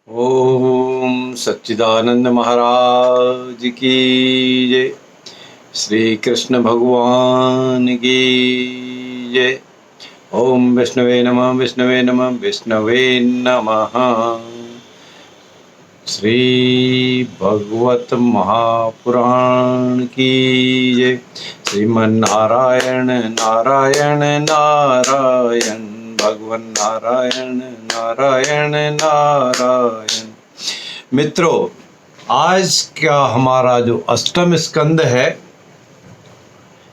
ओम सच्चिदानंद महाराज की जय। श्री कृष्ण भगवान की जय। ओम विष्णवे नमः विष्णवे नमः विष्णवे नमः। श्री भगवत महापुराण की जय। श्रीमन्नारायण नारायण नारायण भगवन नारायण नारायण नारायण। मित्रों, आज का हमारा जो अष्टम स्कंद है,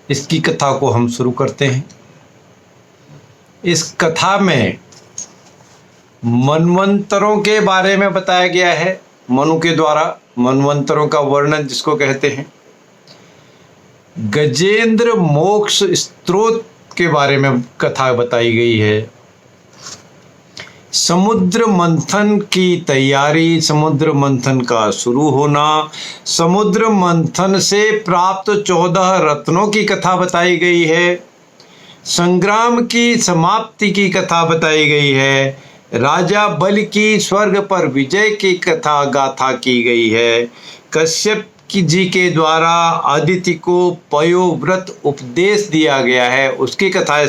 इसकी कथा को हम शुरू करते हैं। इस कथा में मनवंतरों के बारे में बताया गया है। मनु के द्वारा मनवंतरों का वर्णन जिसको कहते हैं। गजेंद्र मोक्ष स्त्रोत के बारे में कथा बताई गई है। समुद्र मंथन की तैयारी, समुद्र मंथन का शुरू होना, समुद्र मंथन से प्राप्त 14 रत्नों की कथा बताई गई है। संग्राम की समाप्ति की कथा बताई गई है। राजा बलि की स्वर्ग पर विजय की कथा गाथा की गई है। कश्यप जी के द्वारा अदिति को पयोव्रत उपदेश दिया गया है, उसकी कथा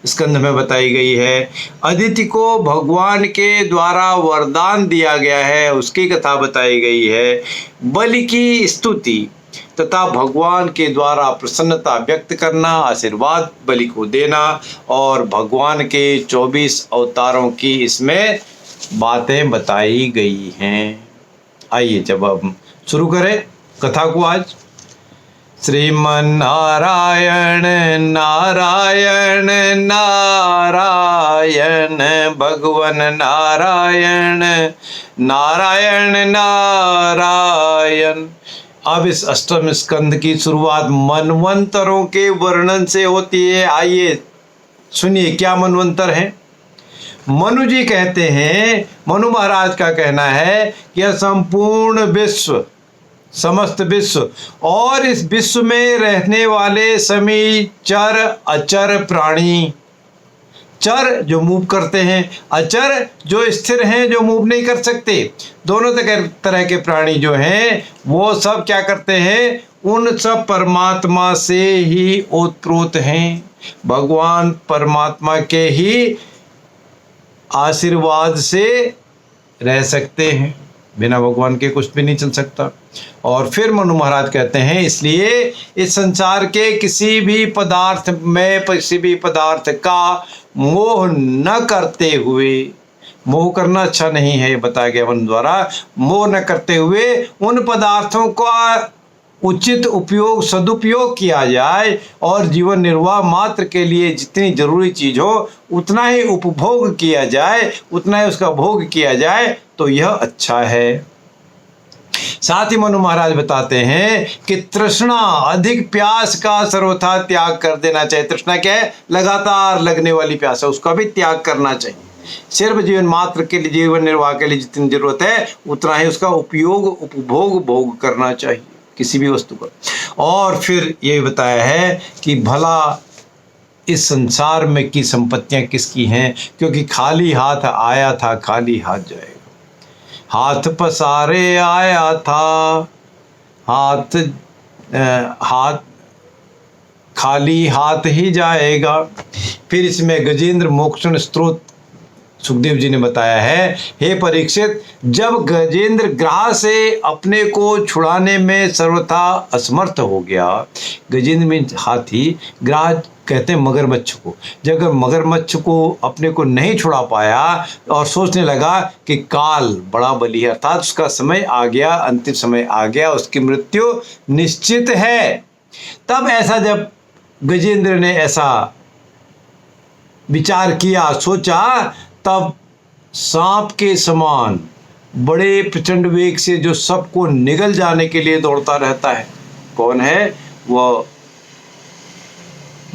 स्कंद में बताई गई है। अदिति को भगवान के द्वारा वरदान दिया गया है, उसकी कथा बताई गई है। बलि की स्तुति तथा भगवान के द्वारा प्रसन्नता व्यक्त करना, आशीर्वाद बलि को देना और भगवान के 24 अवतारों की इसमें बातें बताई गई हैं। आइए जब हम शुरू करें कथा को आज। श्रीमन्नारायण नारायण नारायण भगवन नारायण नारायण नारायण। अब इस अष्टम स्कंद की शुरुआत मनवंतरों के वर्णन से होती है। आइए सुनिए क्या मनवंतर हैं। मनु जी कहते हैं, मनु महाराज का कहना है कि यह संपूर्ण विश्व, समस्त विश्व और इस विश्व में रहने वाले सभी चर अचर प्राणी, चर जो मूव करते हैं, अचर जो स्थिर हैं जो मूव नहीं कर सकते, दोनों तरह के प्राणी जो हैं वो सब क्या करते हैं, उन सब परमात्मा से ही ओतप्रोत हैं। भगवान परमात्मा के ही आशीर्वाद से रह सकते हैं, बिना भगवान के कुछ भी नहीं चल सकता। और फिर मनु महाराज कहते हैं, इसलिए इस संसार के किसी भी पदार्थ में, किसी भी पदार्थ का मोह न करते हुए, मोह करना अच्छा नहीं है, बताया गया मनु द्वारा, मोह न करते हुए उन पदार्थों का उचित उपयोग, सदुपयोग किया जाए और जीवन निर्वाह मात्र के लिए जितनी जरूरी चीज हो उतना ही उपभोग किया जाए, उतना ही उसका भोग किया जाए, तो यह अच्छा है। साथ ही मनु महाराज बताते हैं कि तृष्णा, अधिक प्यास का सर्वथा त्याग कर देना चाहिए। तृष्णा क्या है? लगातार लगने वाली प्यास है, उसका भी त्याग करना चाहिए। सिर्फ जीवन मात्र के लिए, जीवन निर्वाह के लिए जितनी जरूरत है उतना ही उसका उपयोग, उपभोग, भोग करना चाहिए किसी भी वस्तु का। और फिर ये बताया है कि भला इस संसार में की संपत्तियां किसकी हैं, क्योंकि खाली हाथ आया था खाली हाथ जाएगा। हाथ पसारे आया था, हाथ खाली हाथ ही जाएगा। फिर इसमें गजेंद्र मोक्षण स्त्रोत सुखदेव जी ने बताया है, हे परीक्षित, जब गजेंद्र ग्राह से अपने को छुड़ाने में सर्वथा असमर्थ हो गया, गजेंद्र में हाथी, ग्राह कहते हैं मगरमच्छ को, जब मगरमच्छ को अपने को नहीं छुड़ा पाया और सोचने लगा कि काल बड़ा बली है, अर्थात उसका समय आ गया, अंतिम समय आ गया, उसकी मृत्यु निश्चित है, तब ऐसा जब गजेंद्र ने ऐसा विचार किया, सोचा, तब सांप के समान बड़े प्रचंड वेग से जो सबको निगल जाने के लिए दौड़ता रहता है, कौन है वो?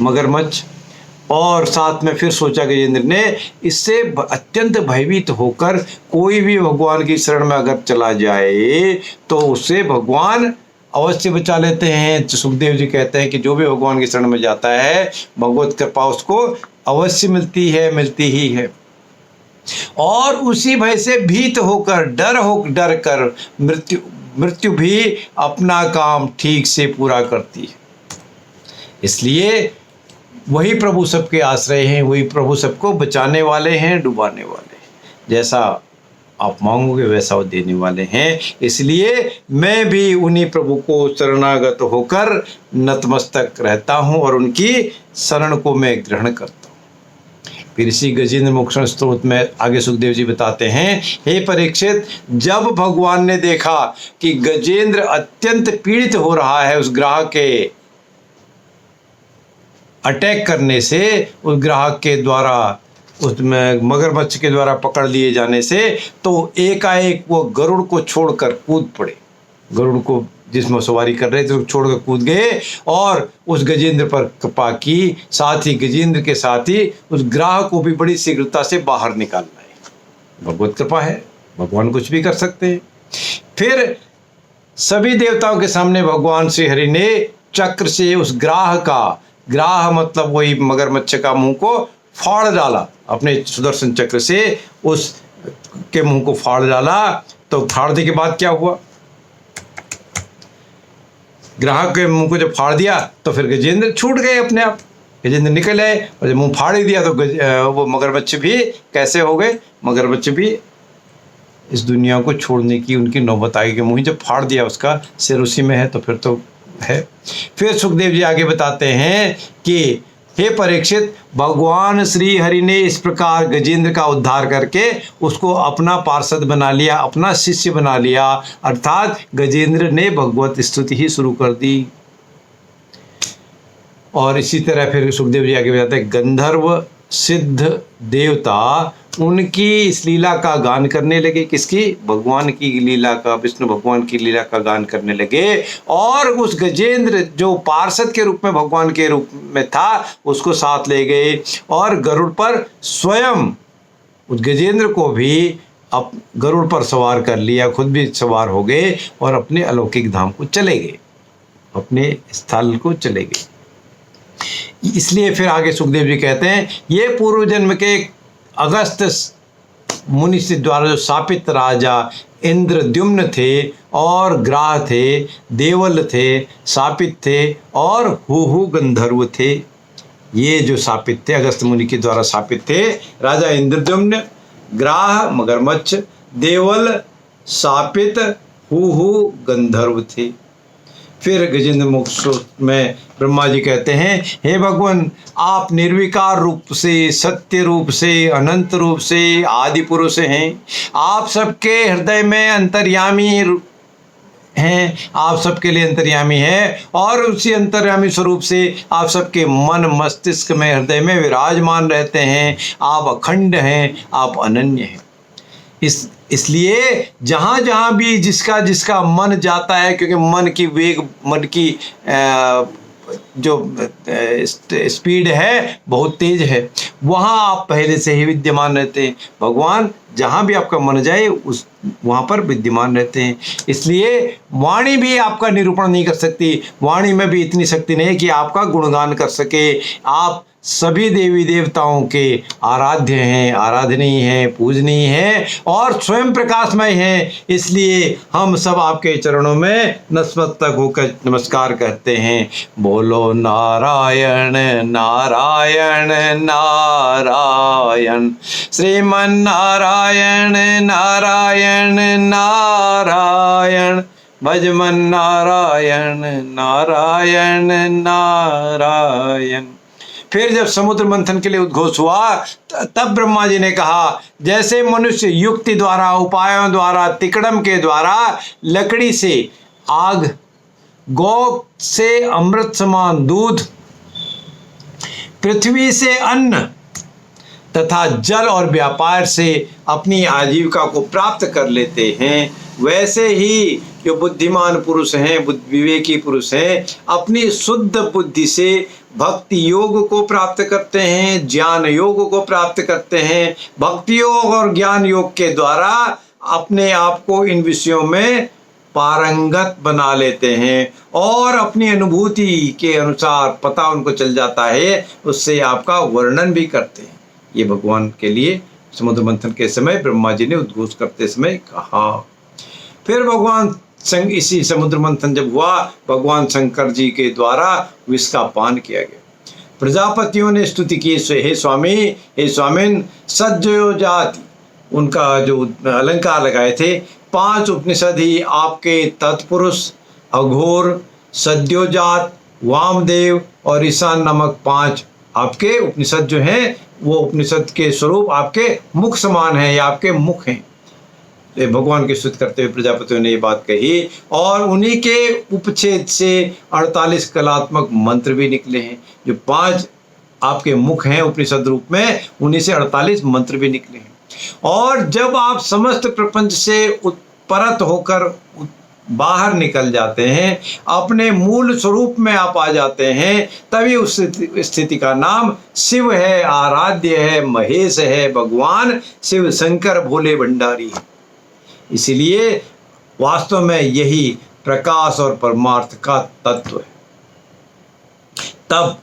मगरमच्छ। और साथ में फिर सोचा गजेंद्र ने, इससे अत्यंत भयभीत होकर कोई भी भगवान की शरण में अगर चला जाए तो उससे भगवान अवश्य बचा लेते हैं। सुखदेव जी कहते हैं कि जो भी भगवान की शरण में जाता है, भगवत कृपा उसको अवश्य मिलती है, मिलती ही है। और उसी भय से भीत होकर डर कर मृत्यु भी अपना काम ठीक से पूरा करती है। इसलिए वही प्रभु सबके आश्रय हैं, वही प्रभु सबको बचाने वाले हैं, डुबाने वाले हैं। जैसा आप मांगोगे वैसा वो देने वाले हैं। इसलिए मैं भी उन्हीं प्रभु को शरणागत होकर नतमस्तक रहता हूँ और उनकी शरण को मैं ग्रहण करता हूँ। फिर इसी गजेंद्र मोक्षण स्तोत्र में आगे सुखदेव जी बताते हैं, हे परीक्षित, जब भगवान ने देखा कि गजेंद्र अत्यंत पीड़ित हो रहा है उस ग्राहक के अटैक करने से, उस ग्राहक के द्वारा, उसमें मगरमच्छ के द्वारा पकड़ लिए जाने से, तो एकाएक वो गरुड़ को छोड़कर कूद पड़े। गरुड़ को जिसमें सवारी कर रहे थे छोड़कर कूद गए और उस गजेंद्र पर कृपा की, साथ ही गजेंद्र के साथ ही उस ग्राहक को भी बड़ी शीघ्रता से बाहर निकाल लाए। भगवत कृपा है, भगवान कुछ भी कर सकते हैं। फिर सभी देवताओं के सामने भगवान श्री हरि ने चक्र से उस ग्राह मतलब वही मगरमच्छ का मुंह को फाड़ डाला, अपने सुदर्शन चक्र से उस के मुंह को फाड़ डाला। तो फाड़ने के बाद क्या हुआ, ग्राहक के मुंह को जब फाड़ दिया तो फिर गजेंद्र छूट गए अपने आप, गजेंद्र निकल आए। और जब मुंह फाड़ ही दिया तो वो मगरमच्छ भी कैसे हो गए, मगरमच्छ भी इस दुनिया को छोड़ने की उनकी नौबत आई कि मुंह जब फाड़ दिया उसका सिर उसी में है, तो फिर तो है। फिर सुखदेव जी आगे बताते हैं कि हे परीक्षित, भगवान श्री हरि ने इस प्रकार गजेंद्र का उद्धार करके उसको अपना पार्षद बना लिया, अपना शिष्य बना लिया, अर्थात गजेंद्र ने भगवत स्तुति ही शुरू कर दी। और इसी तरह फिर सुखदेव जी आगे बताते हैं, गंधर्व सिद्ध देवता उनकी इस लीला का गान करने लगे। किसकी? भगवान की लीला का, विष्णु भगवान की लीला का गान करने लगे। और उस गजेंद्र जो पार्षद के रूप में भगवान के रूप में था उसको साथ ले गए और गरुड़ पर स्वयं उस गजेंद्र को भी अब गरुड़ पर सवार कर लिया, खुद भी सवार हो गए और अपने अलौकिक धाम को चले गए, अपने स्थल को चले गए। इसलिए फिर आगे सुखदेव जी कहते हैं, ये पूर्व जन्म के अगस्त मुनि से द्वारा जो शापित राजा इंद्रद्युम्न थे और ग्राह थे, देवल थे, शापित थे और हुहु गंधर्व थे। ये जो शापित थे, अगस्त मुनि के द्वारा शापित थे, राजा इंद्रद्युम्न, ग्राह मगरमच्छ, देवल शापित, हुहु गंधर्व थे। फिर गजेंद्र मोक्ष में ब्रह्मा जी कहते हैं, हे भगवान, आप निर्विकार रूप से, सत्य रूप से, अनंत रूप से, आदि पुरुष हैं। आप सबके हृदय में अंतर्यामी हैं, आप सबके लिए अंतर्यामी हैं और उसी अंतर्यामी स्वरूप से आप सबके मन मस्तिष्क में, हृदय में विराजमान रहते हैं। आप अखंड हैं, आप अनन्य हैं। इसलिए जहाँ जहाँ भी जिसका जिसका मन जाता है, क्योंकि मन की वेग, मन की जो स्पीड है बहुत तेज है, वहाँ आप पहले से ही विद्यमान रहते हैं। भगवान जहाँ भी आपका मन जाए उस वहाँ पर विद्यमान रहते हैं। इसलिए वाणी भी आपका निरूपण नहीं कर सकती, वाणी में भी इतनी शक्ति नहीं है कि आपका गुणगान कर सके। आप सभी देवी देवताओं के आराध्य हैं, आराधनीय हैं, पूजनीय हैं और स्वयं प्रकाशमय हैं। इसलिए हम सब आपके चरणों में नतमस्तक होकर नमस्कार करते हैं। बोलो नारायण नारायण नारायण, श्रीमन नारायण नारायण नारायण, भजमन नारायण नारायण नारायण। फिर जब समुद्र मंथन के लिए उद्घोष हुआ तब ब्रह्मा जी ने कहा, जैसे मनुष्य युक्ति द्वारा, उपायों द्वारा, तिकड़म के द्वारा लकड़ी से आग, गौ से अमृत समान दूध, पृथ्वी से अन्न तथा जल और व्यापार से अपनी आजीविका को प्राप्त कर लेते हैं, वैसे ही जो बुद्धिमान पुरुष हैं, विवेकी पुरुष हैं, अपनी शुद्ध बुद्धि से भक्ति योग को प्राप्त करते हैं, ज्ञान योग को प्राप्त करते हैं। भक्ति योग और ज्ञान योग के द्वारा अपने आप को इन विषयों में पारंगत बना लेते हैं और अपनी अनुभूति के अनुसार पता उनको चल जाता है, उससे आपका वर्णन भी करते हैं। ये भगवान के लिए समुद्र मंथन के समय ब्रह्मा जी ने उद्घोष करते समय कहा। फिर भगवान इसी समुद्र मंथन जब हुआ, भगवान शंकर जी के द्वारा विष का पान किया गया। प्रजापतियों ने स्तुति की, हे स्वामी, हे स्वामिन, सज्जयोजाति, उनका जो अलंकार लगाए थे, 5 उपनिषद ही आपके तत्पुरुष, अघोर, सद्योजात, वामदेव और ईशान नामक 5 आपके उपनिषद जो हैं, वो उपनिषद के स्वरूप आपके मुख समान हैं, या आपके मुख हैं। भगवान की स्तुति करते हुए प्रजापतियों ने ये बात कही, और उन्हीं के उपच्छेद से 48 कलात्मक मंत्र भी निकले हैं। जो 5 आपके मुख हैं उपनिषद रूप में, उन्हीं से 48 मंत्र भी निकले हैं। और जब आप समस्त प्रपंच से उत्परत होकर बाहर निकल जाते हैं, अपने मूल स्वरूप में आप आ जाते हैं, तभी उस स्थिति का नाम शिव है, आराध्य है, महेश है, भगवान शिव शंकर भोले भंडारी है। इसीलिए वास्तव में यही प्रकाश और परमार्थ का तत्व है। तब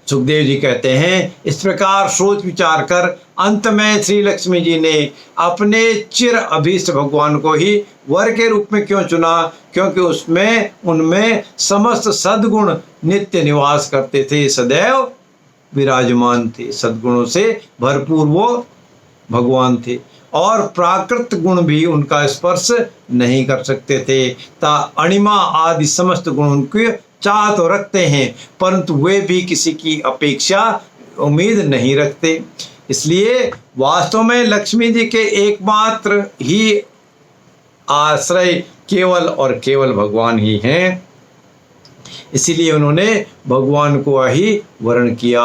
सुखदेव जी कहते हैं, इस प्रकार सोच विचार कर अंत में श्री लक्ष्मी जी ने अपने चिर अभीष्ट भगवान को ही वर के रूप में क्यों चुना? क्योंकि उनमें समस्त सद्गुण नित्य निवास करते थे, सदैव विराजमान थे, सद्गुणों से भरपूर वो भगवान थे, और प्राकृत गुण भी उनका स्पर्श नहीं कर सकते थे। अणिमा आदि समस्त गुण उनके चाह तो रखते हैं, परंतु वे भी किसी की अपेक्षा उम्मीद नहीं रखते। इसलिए वास्तव में लक्ष्मी जी के एकमात्र ही आश्रय केवल और केवल भगवान ही हैं। इसीलिए उन्होंने भगवान को ही वर्ण किया।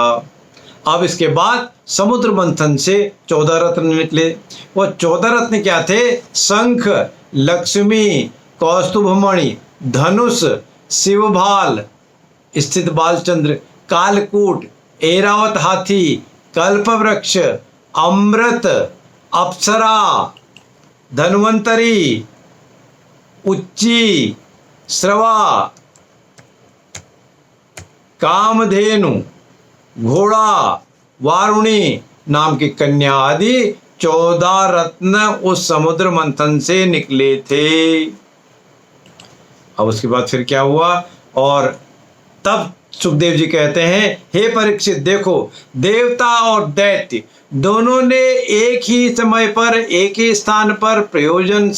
अब इसके बाद समुद्र मंथन से 14 रत्न निकले। वो 14 रत्न क्या थे? शंख, लक्ष्मी, कौस्तुभमणि, धनुष, शिवभाल स्थित बालचंद्र, कालकूट, ऐरावत हाथी, कल्पवृक्ष, अमृत, अप्सरा, धन्वंतरी, उच्ची, श्रवा, कामधेनु, घोड़ा, वारुणी नाम की कन्या आदि 14 रत्न उस समुद्र मंथन से निकले थे। अब उसके बाद फिर क्या हुआ? और तब सुखदेव जी कहते हैं, हे परीक्षित, देखो देवता और दैत्य दोनों ने एक ही समय पर एक ही स्थान पर प्रयोजन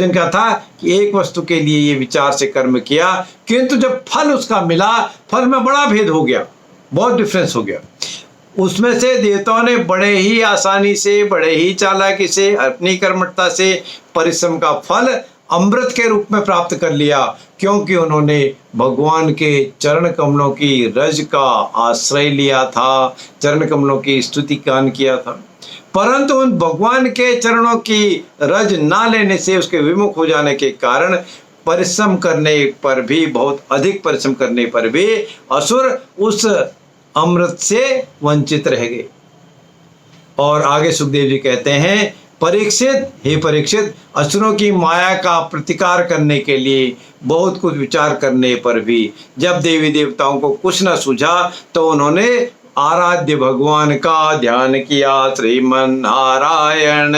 क्या था कि एक वस्तु के लिए ये विचार से कर्म किया, किंतु जब फल उसका मिला, फल में बड़ा भेद हो गया, बहुत डिफरेंस हो गया। उसमें से देवताओं ने बड़े ही आसानी से, बड़े ही चालाकी से, अपनी कर्मठता से परिश्रम का फल अमृत के रूप में प्राप्त कर लिया, क्योंकि उन्होंने भगवान के चरण कमलों की रज का आश्रय लिया था, चरण कमलों की स्तुति गान किया था। परंतु उन भगवान के चरणों की रज ना लेने से, उसके विमुख हो जाने के कारण परिश्रम करने पर भी, बहुत अधिक परिश्रम करने पर भी असुर उस अमृत से वंचित रह गए। और आगे सुखदेव जी कहते हैं, परीक्षित, हे परीक्षित, असुरों की माया का प्रतिकार करने के लिए बहुत कुछ विचार करने पर भी जब देवी देवताओं को कुछ न सूझा, तो उन्होंने आराध्य भगवान का ध्यान किया। श्रीमन नारायण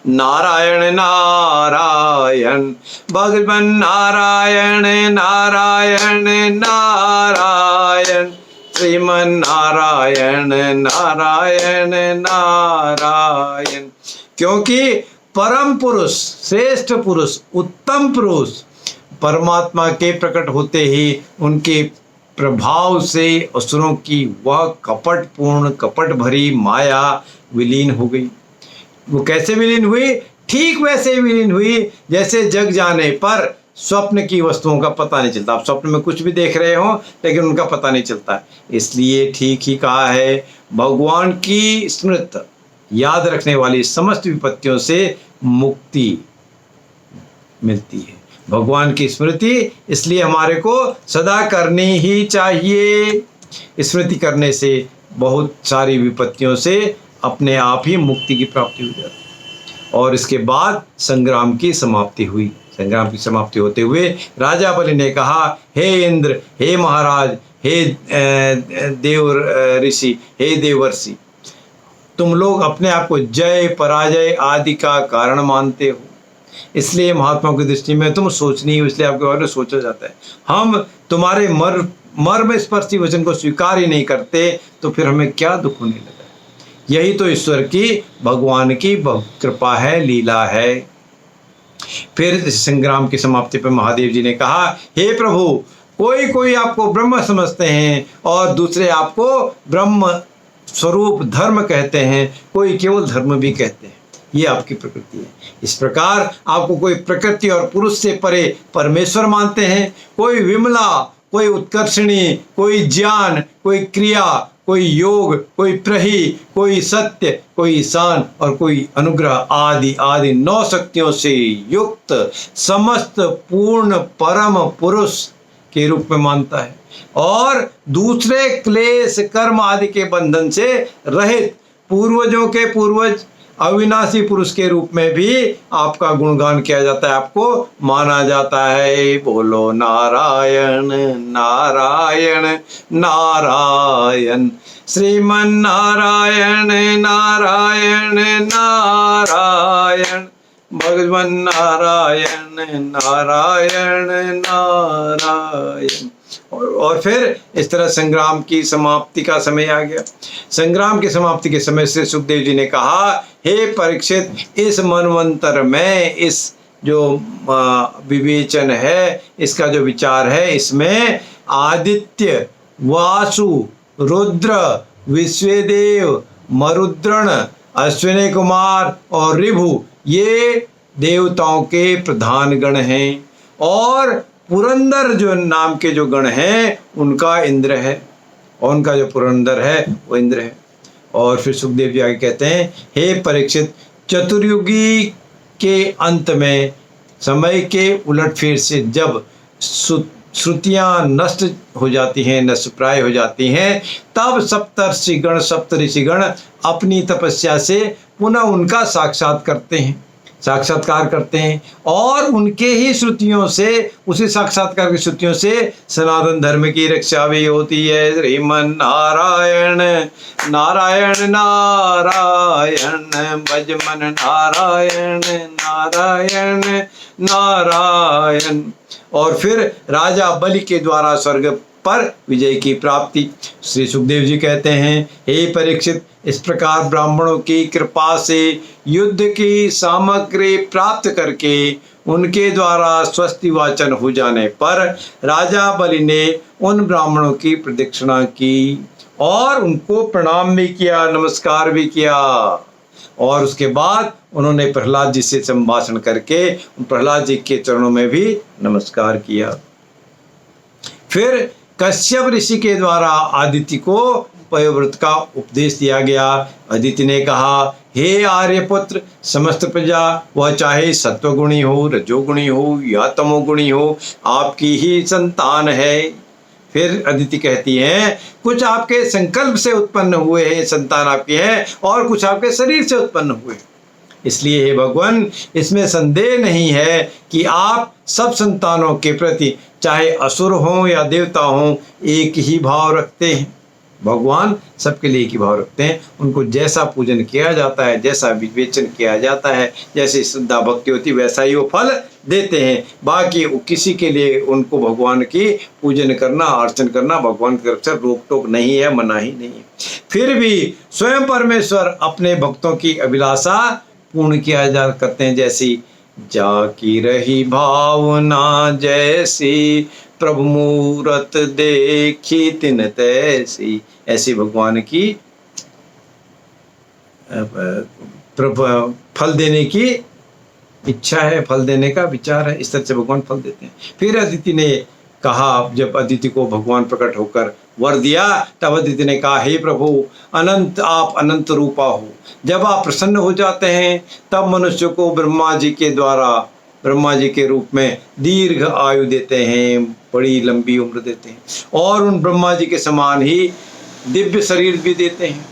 नारायण नारायण, भगवान नारायण नारायण नारायण, श्रीमन नारायण नारायण नारायण। क्योंकि परम पुरुष, श्रेष्ठ पुरुष, उत्तम पुरुष परमात्मा के प्रकट होते ही उनके प्रभाव से असुरों की वह कपटपूर्ण, कपट भरी माया विलीन हो गई। वो कैसे विलीन हुई? ठीक वैसे विलीन हुई जैसे जग जाने पर स्वप्न की वस्तुओं का पता नहीं चलता। आप स्वप्न में कुछ भी देख रहे हो, लेकिन उनका पता नहीं चलता। इसलिए ठीक ही कहा है, भगवान की स्मृति याद रखने वाली समस्त विपत्तियों से मुक्ति मिलती है। भगवान की स्मृति इसलिए हमारे को सदा करनी ही चाहिए। स्मृति करने से बहुत सारी विपत्तियों से अपने आप ही मुक्ति की प्राप्ति हो जाती है। और इसके बाद संग्राम की समाप्ति हुई। संग्राम की समाप्ति होते हुए राजा बलि ने कहा, हे इंद्र, हे महाराज, हे देव ऋषि, हे देवर्षि, तुम लोग अपने आप को जय पराजय आदि का कारण मानते हो, इसलिए महात्माओं की दृष्टि में तुम सोचनीय हो, इसलिए आपके बारे में सोचा जाता है। हम तुम्हारे मर्म स्पर्शी वचन को स्वीकार ही नहीं करते, तो फिर हमें क्या दुख होने लगा। यही तो ईश्वर की, भगवान की कृपा है, लीला है। फिर संग्राम की समाप्ति पर महादेव जी ने कहा, हे प्रभु, कोई कोई आपको ब्रह्म समझते हैं और दूसरे आपको ब्रह्म स्वरूप धर्म कहते हैं, कोई केवल धर्म भी कहते हैं। ये आपकी प्रकृति है। इस प्रकार आपको कोई प्रकृति और पुरुष से परे परमेश्वर मानते हैं, कोई विमला, कोई उत्कर्षणी, कोई ज्ञान, कोई क्रिया, कोई योग, कोई प्रही, कोई सत्य, कोई ईशान और कोई अनुग्रह आदि आदि 9 शक्तियों से युक्त समस्त पूर्ण परम पुरुष के रूप में मानता है, और दूसरे क्लेश कर्म आदि के बंधन से रहित पूर्वजों के पूर्वज अविनाशी पुरुष के रूप में भी आपका गुणगान किया जाता है, आपको माना जाता है। बोलो नारायण नारायण नारायण, श्रीमन नारायण नारायण नारायण, भगवान नारायण नारायण नारायण। और फिर इस तरह संग्राम की समाप्ति का समय आ गया। संग्राम की समाप्ति के समय से सुखदेव जी ने कहा, हे परीक्षित, इस मनवंतर में इस जो विवेचन है, इसका जो विचार है, इसमें आदित्य, वासु, रुद्र, विश्वदेव, मरुद्रण, अश्विनी कुमार और ऋभु, ये देवताओं के प्रधान गण हैं, और पुरंदर जो नाम के जो गण हैं उनका इंद्र है, और उनका जो पुरंदर है वो इंद्र है। और फिर सुखदेव जी आगे कहते हैं, हे परीक्षित, चतुर्युगी के अंत में समय के उलटफेर से जब श्रुतियाँ नष्ट हो जाती हैं, नष्टप्राय हो जाती हैं, तब सप्तर्षिगण सप्तऋषिगण अपनी तपस्या से पुनः उनका साक्षात्कार करते हैं, और उनके ही श्रुतियों से, उसी साक्षात्कार की श्रुतियों से सनातन धर्म की रक्षा भी होती है। श्रीमन नारायण नारायण नारायण, भजमन नारायण नारायण नारायण। और फिर राजा बलि के द्वारा स्वर्ग पर विजय की प्राप्ति। श्री सुखदेव जी कहते हैं, हे परीक्षित, इस प्रकार ब्राह्मणों की कृपा से युद्ध की सामग्री प्राप्त करके उनके द्वारा स्वस्ति वाचन हो जाने पर राजा बलि ने उन ब्राह्मणों की प्रदक्षिणा की और उनको प्रणाम भी किया, नमस्कार भी किया, और उसके बाद उन्होंने प्रहलाद जी से संभाषण करके प्रहलाद जी के चरणों में भी नमस्कार किया। फिर कश्यप ऋषि के द्वारा आदित्य को पयोव्रत का उपदेश दिया गया। अदिति ने कहा, हे आर्यपुत्र, समस्त प्रजा, वह चाहे सत्वगुणी हो, रजोगुणी हो या तमोगुणी हो, आपकी ही संतान है। फिर अदिति कहती हैं, कुछ आपके संकल्प से उत्पन्न हुए हैं संतान आपके हैं, और कुछ आपके शरीर से उत्पन्न हुए। इसलिए हे भगवान, इसमें संदेह नहीं है कि आप सब संतानों के प्रति, चाहे असुर हों या देवता हों, एक ही भाव रखते हैं। भगवान सबके लिए एक ही भाव रखते हैं। उनको जैसा पूजन किया जाता है, जैसा विवेचन किया जाता है, जैसी श्रद्धा भक्ति होती, वैसा ही वो फल देते हैं। बाकी किसी के लिए उनको भगवान की पूजन करना, अर्चन करना भगवान की तरफ से रोक टोक नहीं है, मनाही नहीं है। फिर भी स्वयं परमेश्वर अपने भक्तों की अभिलाषा पूर्ण किया जा करते हैं, जैसी जाकी रही भावना जैसी, प्रभु मूरत देखी तिन तैसी। ऐसी भगवान की फल देने की इच्छा है, फल देने का विचार है, इस तरह से भगवान फल देते हैं। फिर अदिति ने कहा, जब अदिति को भगवान प्रकट होकर वर दिया, तब अदिति ने कहा, हे प्रभु अनंत, आप अनंत रूपा हो। जब आप प्रसन्न हो जाते हैं तब मनुष्य को ब्रह्मा जी के द्वारा, ब्रह्मा जी के रूप में दीर्घ आयु देते हैं, बड़ी लंबी उम्र देते हैं, और उन ब्रह्मा जी के समान ही दिव्य शरीर भी देते हैं।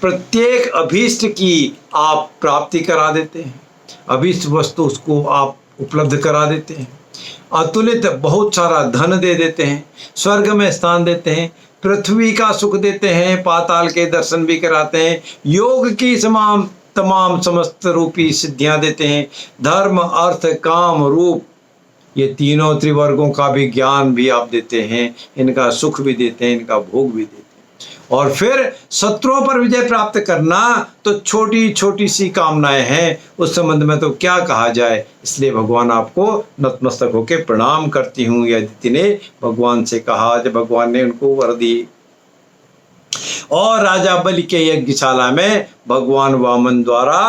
प्रत्येक अभीष्ट की आप प्राप्ति करा देते हैं, अभीष्ट वस्तु उसको आप उपलब्ध करा देते हैं। अतुलित बहुत सारा धन दे देते हैं, स्वर्ग में स्थान देते हैं, पृथ्वी का सुख देते हैं, पाताल के दर्शन भी कराते हैं, योग की तमाम समस्त रूपी सिद्धियां देते हैं, धर्म अर्थ काम रूप ये तीनों त्रिवर्गों का भी ज्ञान भी आप देते हैं, इनका सुख भी देते हैं, इनका भोग भी देते हैं। और फिर शत्रुओं पर विजय प्राप्त करना तो छोटी छोटी सी कामनाएं हैं, उस संबंध में तो क्या कहा जाए। इसलिए भगवान आपको नतमस्तक होकर प्रणाम करती हूँ, यह अदिति ने भगवान से कहा जब भगवान ने उनको वर दी। और राजा बलि के यज्ञशाला में भगवान वामन द्वारा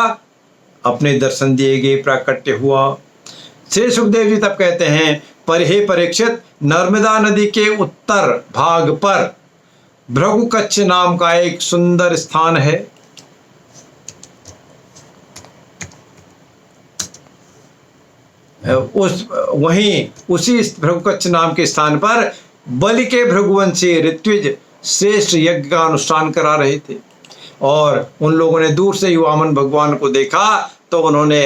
अपने दर्शन दिए गए प्राकट्य हुआ। श्री सुखदेव जी तब कहते हैं, पर हे परीक्षित, नर्मदा नदी के उत्तर भाग पर भृगुकच्छ नाम का एक सुंदर स्थान है। उसी भृगुकच्छ नाम के स्थान पर बलि के भृगुवंशी ऋत्विज श्रेष्ठ यज्ञ का अनुष्ठान करा रहे थे। और उन लोगों ने दूर से ही वामन भगवान को देखा तो उन्हें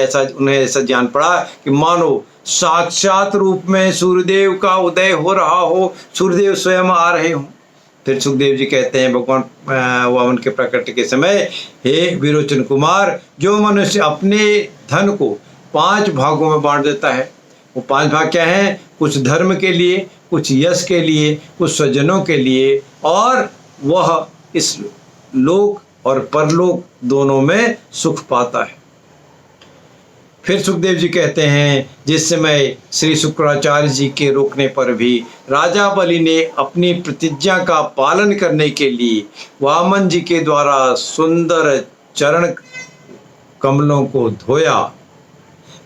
ऐसा जान पड़ा कि मानो साक्षात रूप में सूर्यदेव का उदय हो रहा हो, सूर्यदेव स्वयं आ रहे हों। फिर सुखदेव जी कहते हैं भगवान वामन के प्रकट के समय, हे विरोचन कुमार, जो मनुष्य अपने धन को 5 भागों में बांट देता है, वो 5 भाग क्या हैं? कुछ धर्म के लिए, कुछ यश के लिए, कुछ स्वजनों के लिए, और वह इस लोक और परलोक दोनों में सुख पाता है। फिर सुखदेव जी कहते हैं, जिस समय श्री शुक्राचार्य जी के रोकने पर भी राजा बलि ने अपनी प्रतिज्ञा का पालन करने के लिए वामन जी के द्वारा सुंदर चरण कमलों को धोया,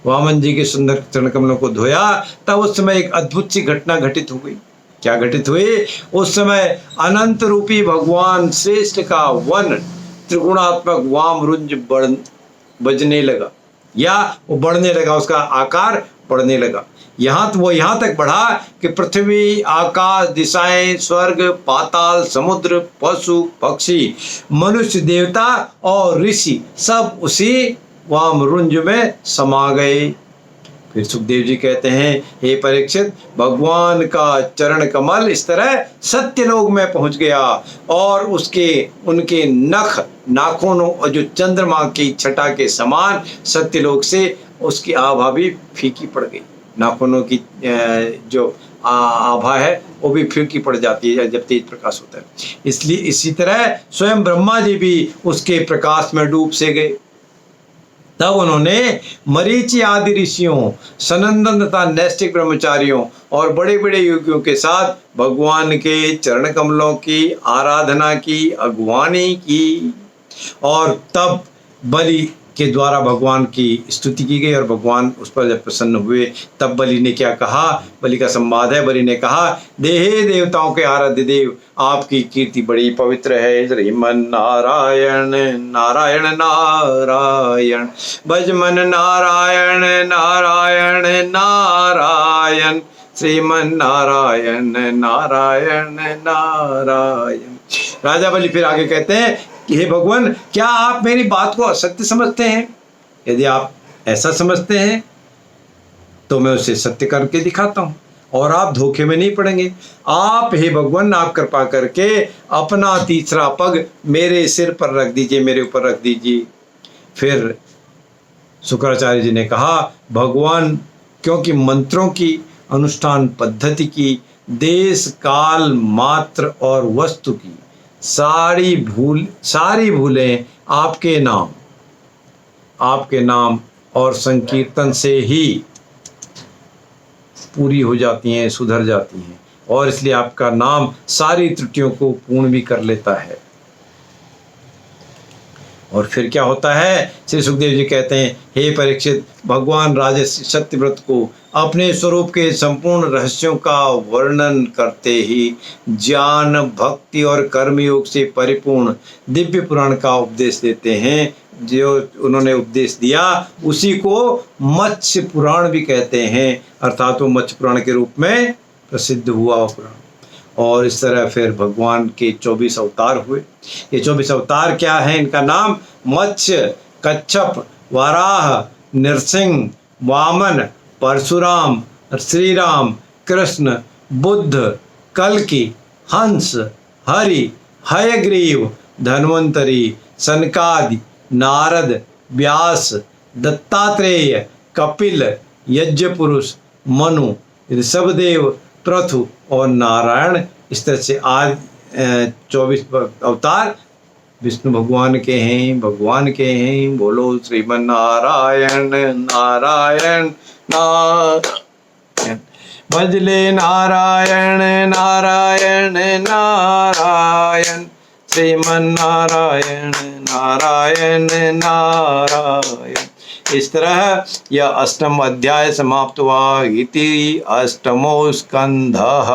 वामन जी के सुंदर चरण कमलों को धोया, तब उस समय एक अद्भुत सी घटना घटित हो गई। क्या घटित हुई? उस समय अनंत रूपी भगवान श्रेष्ठ का वन त्रिगुणात्मक वामरुंज बजने लगा, या वो बढ़ने लगा, उसका आकार बढ़ने लगा। यहाँ तक बढ़ा कि पृथ्वी, आकाश, दिशाएं, स्वर्ग, पाताल, समुद्र, पशु, पक्षी, मनुष्य, देवता और ऋषि सब उसी वामरुंज में समा गए। फिर सुखदेव जी कहते हैं, हे परीक्षित, भगवान का चरण कमल इस तरह सत्यलोक में पहुंच गया और उनके नाखूनों और जो चंद्रमा की छटा के समान सत्यलोक से उसकी आभा भी फीकी पड़ गई। नाखूनों की जो आभा है वो भी फीकी पड़ जाती है जब तेज प्रकाश होता है। इसलिए इसी तरह स्वयं ब्रह्मा जी भी उसके प्रकाश में डूब से गए। तब उन्होंने मरीचि आदि ऋषियों, सनंदन तथा नैष्ठिक ब्रह्मचारियों और बड़े बड़े योगियों के साथ भगवान के चरण कमलों की आराधना की, अगुवानी की, और तब बलि के द्वारा भगवान की स्तुति की गई और भगवान उस पर जब प्रसन्न हुए तब बलि ने क्या कहा? बलि का संवाद है। बलि ने कहा, देहे देवताओं के आराध्य देव, आपकी कीर्ति बड़ी पवित्र है। श्रीमन नारायण नारायण नारायण, भजमन नारायण नारायण नारायण, श्रीमन नारायण नारायण नारायण। राजा बलि फिर आगे कहते हैं कि हे भगवान, क्या आप मेरी बात को असत्य समझते हैं? यदि आप ऐसा समझते हैं तो मैं उसे सत्य करके दिखाता हूं और आप धोखे में नहीं पड़ेंगे। आप हे भगवान, आप कृपा करके अपना तीसरा पग मेरे सिर पर रख दीजिए, मेरे ऊपर रख दीजिए। फिर शुक्राचार्य जी ने कहा, भगवान, क्योंकि मंत्रों की, अनुष्ठान पद्धति की, देश काल मात्र और वस्तु की सारी भूलें आपके नाम और संकीर्तन से ही पूरी हो जाती हैं, सुधर जाती हैं, और इसलिए आपका नाम सारी त्रुटियों को पूर्ण भी कर लेता है। और फिर क्या होता है? श्री सुखदेव जी कहते हैं, हे परीक्षित, भगवान राजर्षि सत्यव्रत को अपने स्वरूप के संपूर्ण रहस्यों का वर्णन करते ही ज्ञान, भक्ति और कर्मयोग से परिपूर्ण दिव्य पुराण का उपदेश देते हैं। जो उन्होंने उपदेश दिया उसी को मत्स्य पुराण भी कहते हैं, अर्थात वो मत्स्य पुराण के रूप में प्रसिद्ध हुआ पुराण। और इस तरह फिर भगवान के 24 अवतार हुए। ये 24 अवतार क्या है? इनका नाम मत्स्य, कच्छप, वराह, नृसिंह, वामन, परशुराम, श्री राम, कृष्ण, बुद्ध, कल्कि, हंस, हरि, हयग्रीव, धन्वंतरी, सनकादि, नारद, व्यास, दत्तात्रेय, कपिल, यज्ञपुरुष, मनु, ऋषभदेव, पृथु और नारायण, इस तरह से आज 24 अवतार विष्णु भगवान के हैं, भगवान के हैं। बोलो श्रीमन नारायण नारायण नारायण। भजले नारायण नारायण नारायण, श्रीमन नारायण नारायण नारायण। इस तरह यह अष्टम अध्याय समाप्त हुआ। इति अष्टमो स्कंधः।